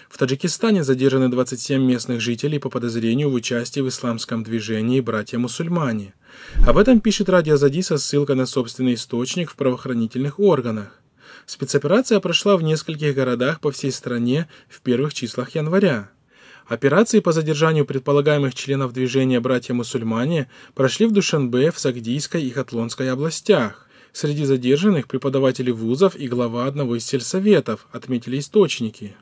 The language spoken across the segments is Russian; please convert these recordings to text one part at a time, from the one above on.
В Таджикистане задержаны 27 местных жителей по подозрению в участии в исламском движении «Братья-мусульмане». Об этом пишет Радио Азади со ссылкой на собственный источник в правоохранительных органах. Спецоперация прошла в нескольких городах по всей стране в первых числах января. Операции по задержанию предполагаемых членов движения «Братья-мусульмане» прошли в Душанбе, в Сагдийской и Хатлонской областях. Среди задержанных преподаватели вузов и глава одного из сельсоветов, отметили источники.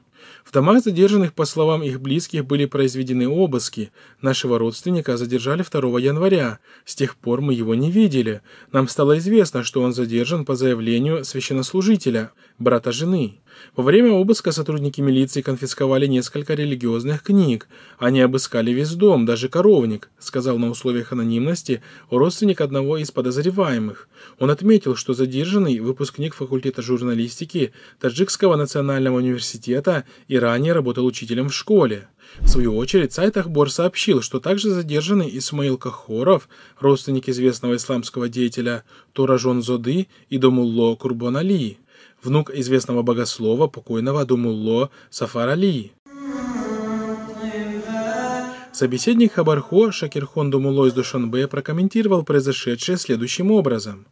В домах задержанных, по словам их близких, были произведены обыски. Нашего родственника задержали 2 января. С тех пор мы его не видели. Нам стало известно, что он задержан по заявлению священнослужителя, брата жены. Во время обыска сотрудники милиции конфисковали несколько религиозных книг. Они обыскали весь дом, даже коровник, сказал на условиях анонимности родственник одного из подозреваемых. Он отметил, что задержанный выпускник факультета журналистики Таджикского национального университета и ранее работал учителем в школе. В свою очередь, сайт Ахбор сообщил, что также задержаны Исмаил Кахоров, родственник известного исламского деятеля Туражон Зоды и Думулло Курбон Али, внук известного богослова, покойного Думулло Сафар Али. Собеседник Хабархо Шакирхон Думулло из Душанбе прокомментировал произошедшее следующим образом.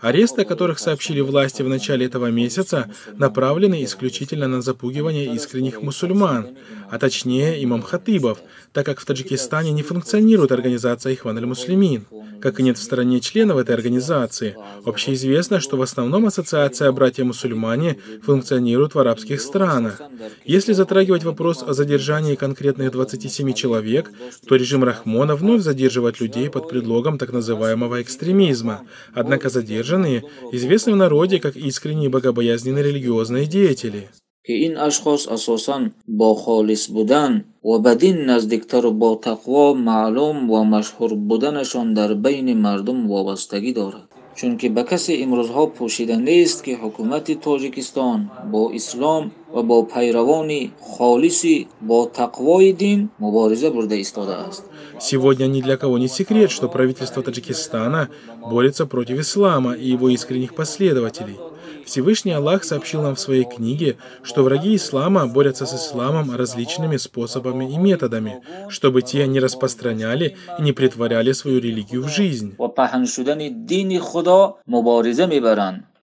Аресты, о которых сообщили власти в начале этого месяца, направлены исключительно на запугивание искренних мусульман, а точнее имам-хатыбов, так как в Таджикистане не функционирует организация Ихван аль-Муслимин, как и нет в стране членов этой организации. Общеизвестно, что в основном ассоциация «Братья-мусульмане» функционирует в арабских странах. Если затрагивать вопрос о задержании конкретных 27 человек, то режим Рахмона вновь задерживает людей под предлогом так называемого экстремизма. Однако задержанные известны в народе как искренние богобоязненные религиозные деятели. این اشخاص اساساً با خالص بودن و بدین نزدیکتر و با تقوا معلوم و مشهور بودنشان در بین مردم وابستگی دارد. چون که به کسی امروزها پوشیده نیست که حکومت تاجیکستان با اسلام و با پیروان خالصی با تقوای دین مبارزه برده ایستاده است. Сегодня ни для кого не секрет, что правительство Таджикистана борется против ислама и его искренних последователей. Всевышний Аллах сообщил нам в своей книге, что враги ислама борются с исламом различными способами и методами, чтобы те не распространяли и не претворяли свою религию в жизнь.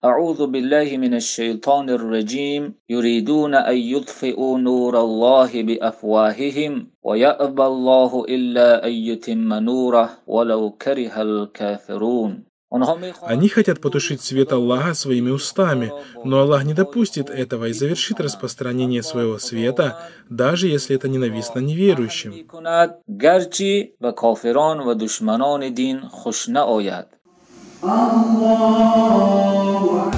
أعوذ بالله من الشيطان الرجيم يريدون أن يطفئوا نور الله بأفواههم ويأبى الله إلا أن يتم نوره ولو كره الكافرون. Они хотят потушить свет Аллаха своими устами, но Аллах не допустит этого и завершит распространение своего света, даже если это ненавистно неверующим. الله